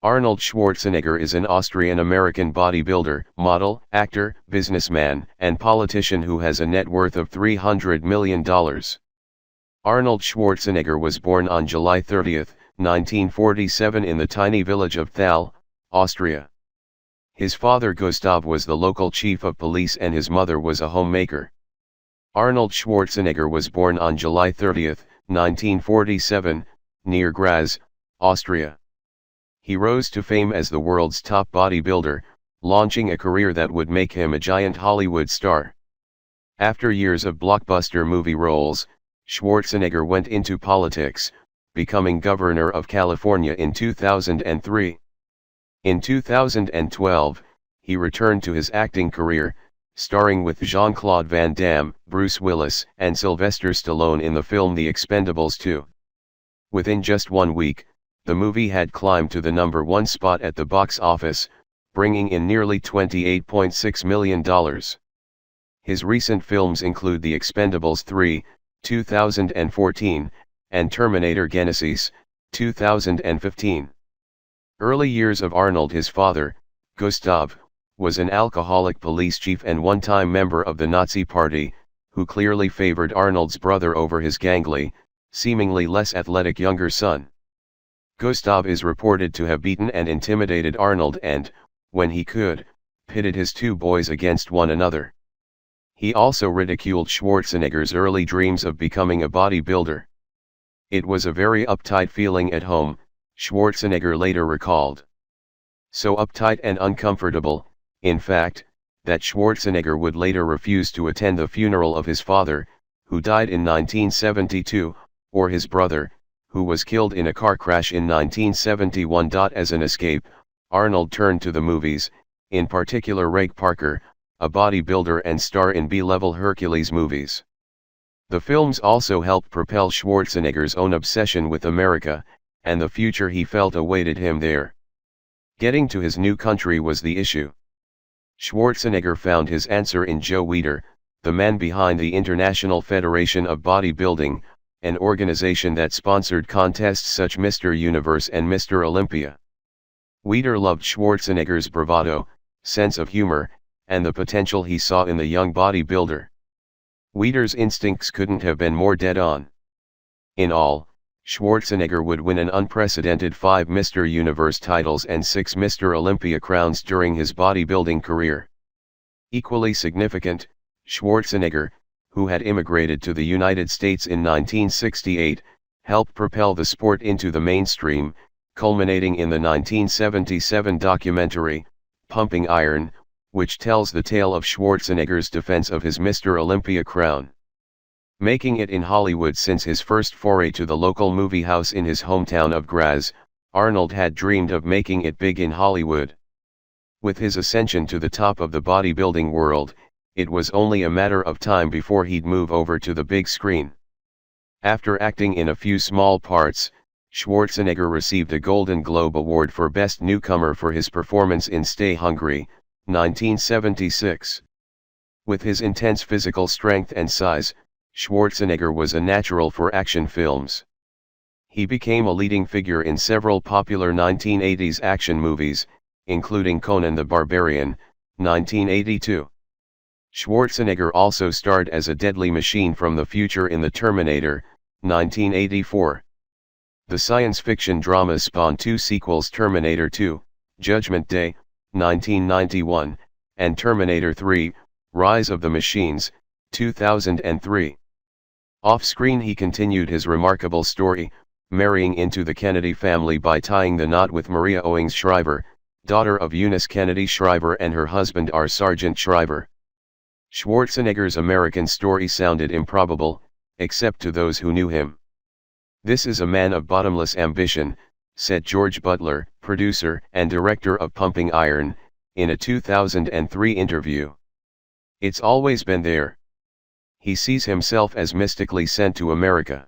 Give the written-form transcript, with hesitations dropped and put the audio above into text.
Arnold Schwarzenegger is an Austrian-American bodybuilder, model, actor, businessman, and politician who has a net worth of $300 million. Arnold Schwarzenegger was born on July 30, 1947 in the tiny village of Thal, Austria. His father Gustav was the local chief of police and his mother was a homemaker. Arnold Schwarzenegger was born on July 30, 1947, near Graz, Austria. He rose to fame as the world's top bodybuilder, launching a career that would make him a giant Hollywood star. After years of blockbuster movie roles, Schwarzenegger went into politics, becoming governor of California in 2003. In 2012, he returned to his acting career, starring with Jean-Claude Van Damme, Bruce Willis, and Sylvester Stallone in the film The Expendables 2. Within just 1 week, the movie had climbed to the #1 spot at the box office, bringing in nearly $28.6 million. His recent films include The Expendables 3, 2014, and Terminator Genesis, 2015. Early years of Arnold. His father, Gustav, was an alcoholic police chief and one-time member of the Nazi Party, who clearly favored Arnold's brother over his gangly, seemingly less athletic younger son. Gustav is reported to have beaten and intimidated Arnold and, when he could, pitted his two boys against one another. He also ridiculed Schwarzenegger's early dreams of becoming a bodybuilder. "It was a very uptight feeling at home," Schwarzenegger later recalled. So uptight and uncomfortable, in fact, that Schwarzenegger would later refuse to attend the funeral of his father, who died in 1972, or his brother, who was killed in a car crash in 1971. As an escape, Arnold turned to the movies, in particular Ray Parker, a bodybuilder and star in B-level Hercules movies. The films also helped propel Schwarzenegger's own obsession with America, and the future he felt awaited him there. Getting to his new country was the issue. Schwarzenegger found his answer in Joe Weider, the man behind the International Federation of Bodybuilding, an organization that sponsored contests such Mr. Universe and Mr. Olympia. Weider loved Schwarzenegger's bravado, sense of humor, and the potential he saw in the young bodybuilder. Weider's instincts couldn't have been more dead-on. In all, Schwarzenegger would win an unprecedented 5 Mr. Universe titles and 6 Mr. Olympia crowns during his bodybuilding career. Equally significant, Schwarzenegger, who had immigrated to the United States in 1968, helped propel the sport into the mainstream, culminating in the 1977 documentary, Pumping Iron, which tells the tale of Schwarzenegger's defense of his Mr. Olympia crown. Making it in Hollywood since his first foray to the local movie house in his hometown of Graz, Arnold had dreamed of making it big in Hollywood. With his ascension to the top of the bodybuilding world, it was only a matter of time before he'd move over to the big screen. After acting in a few small parts, Schwarzenegger received a Golden Globe Award for Best Newcomer for his performance in Stay Hungry, 1976. With his intense physical strength and size, Schwarzenegger was a natural for action films. He became a leading figure in several popular 1980s action movies, including Conan the Barbarian, 1982. Schwarzenegger also starred as a deadly machine from the future in The Terminator, 1984. The science fiction drama spawned 2 sequels: Terminator 2, Judgment Day, 1991, and Terminator 3, Rise of the Machines, 2003. Off-screen he continued his remarkable story, marrying into the Kennedy family by tying the knot with Maria Owings Shriver, daughter of Eunice Kennedy Shriver and her husband R. Sargent Shriver. Schwarzenegger's American story sounded improbable, except to those who knew him. "This is a man of bottomless ambition," said George Butler, producer and director of Pumping Iron, in a 2003 interview. "It's always been there. He sees himself as mystically sent to America.